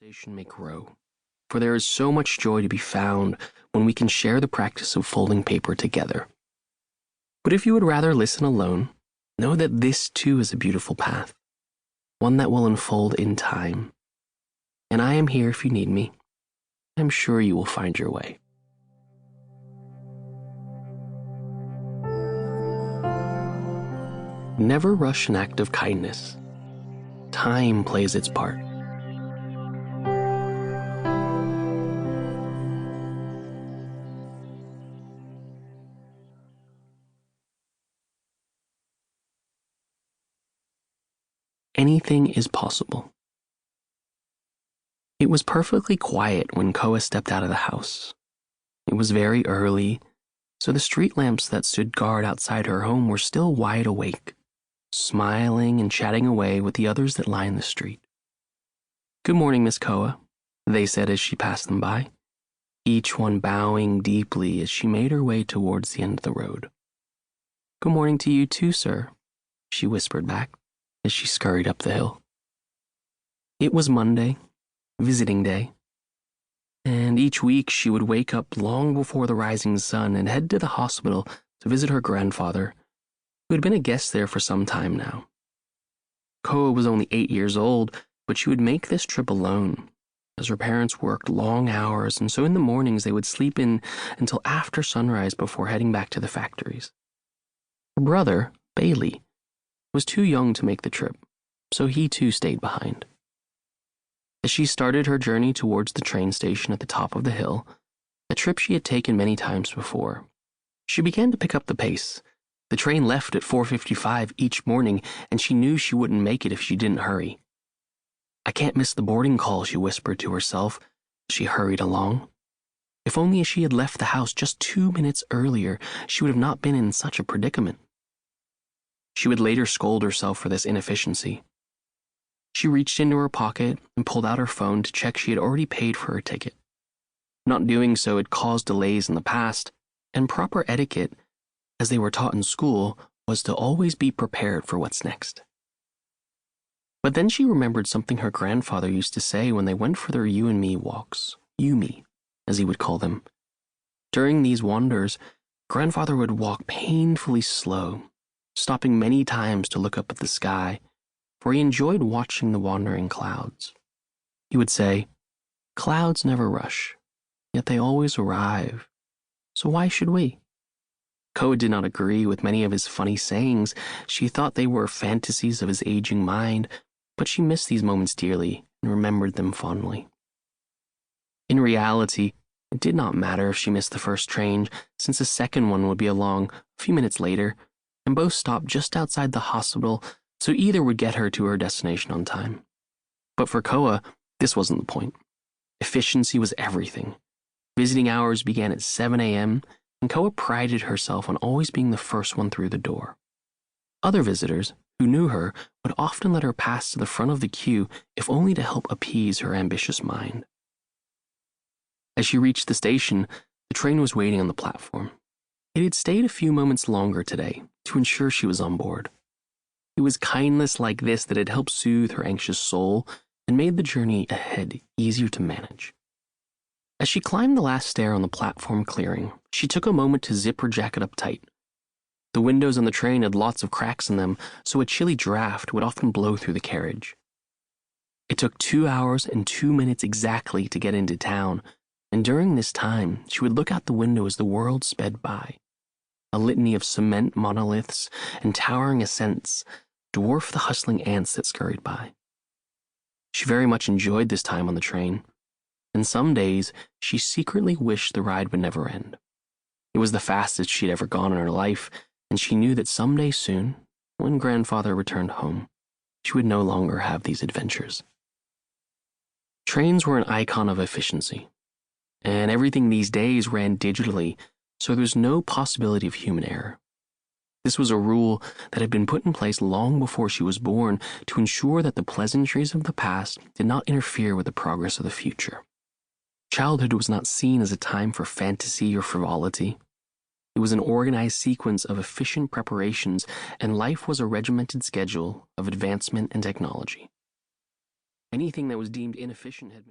foundation may grow, for there is so much joy to be found when we can share the practice of folding paper together. But if you would rather listen alone, know that this too is a beautiful path, one that will unfold in time. And I am here if you need me. I'm sure you will find your way. Never rush an act of kindness. Time plays its part. Anything is possible. It was perfectly quiet when Koa stepped out of the house. It was very early, so the street lamps that stood guard outside her home were still wide awake, smiling and chatting away with the others that lined the street. "Good morning, Miss Koa," they said as she passed them by, each one bowing deeply as she made her way towards the end of the road. "Good morning to you too, sir," she whispered back as she scurried up the hill. It was Monday, visiting day, and each week she would wake up long before the rising sun and head to the hospital to visit her grandfather, who had been a guest there for some time now. Koa was only 8 years old, but she would make this trip alone, as her parents worked long hours, and so in the mornings they would sleep in until after sunrise before heading back to the factories. Her brother, Bailey, was too young to make the trip, so he too stayed behind. As she started her journey towards the train station at the top of the hill, a trip she had taken many times before, she began to pick up the pace. The train left at 4:55 each morning, and she knew she wouldn't make it if she didn't hurry. "I can't miss the boarding call," she whispered to herself as she hurried along. If only she had left the house just 2 minutes earlier, she would have not been in such a predicament. She would later scold herself for this inefficiency. She reached into her pocket and pulled out her phone to check she had already paid for her ticket. Not doing so had caused delays in the past, and proper etiquette, as they were taught in school, was to always be prepared for what's next. But then she remembered something her grandfather used to say when they went for their you and me walks, Yumi, as he would call them. During these wanders, grandfather would walk painfully slow, stopping many times to look up at the sky, for he enjoyed watching the wandering clouds. He would say, "Clouds never rush, yet they always arrive, so why should we?" Koa did not agree with many of his funny sayings. She thought they were fantasies of his aging mind, but she missed these moments dearly and remembered them fondly. In reality, it did not matter if she missed the first train, since the second one would be along a few minutes later, and both stopped just outside the hospital, so either would get her to her destination on time. But for Koa, this wasn't the point. Efficiency was everything. Visiting hours began at 7 a.m., and Koa prided herself on always being the first one through the door. Other visitors, who knew her, would often let her pass to the front of the queue if only to help appease her ambitious mind. As she reached the station, the train was waiting on the platform. It had stayed a few moments longer today to ensure she was on board. It was kindness like this that had helped soothe her anxious soul and made the journey ahead easier to manage. As she climbed the last stair on the platform clearing, she took a moment to zip her jacket up tight. The windows on the train had lots of cracks in them, so a chilly draft would often blow through the carriage. It took 2 hours and 2 minutes exactly to get into town, and during this time, she would look out the window as the world sped by. A litany of cement monoliths and towering ascents dwarfed the hustling ants that scurried by. She very much enjoyed this time on the train, and some days she secretly wished the ride would never end. It was the fastest she'd ever gone in her life, and she knew that someday soon, when grandfather returned home, she would no longer have these adventures. Trains were an icon of efficiency, and everything these days ran digitally, so there was no possibility of human error. This was a rule that had been put in place long before she was born to ensure that the pleasantries of the past did not interfere with the progress of the future. Childhood was not seen as a time for fantasy or frivolity. It was an organized sequence of efficient preparations, and life was a regimented schedule of advancement and technology. Anything that was deemed inefficient had been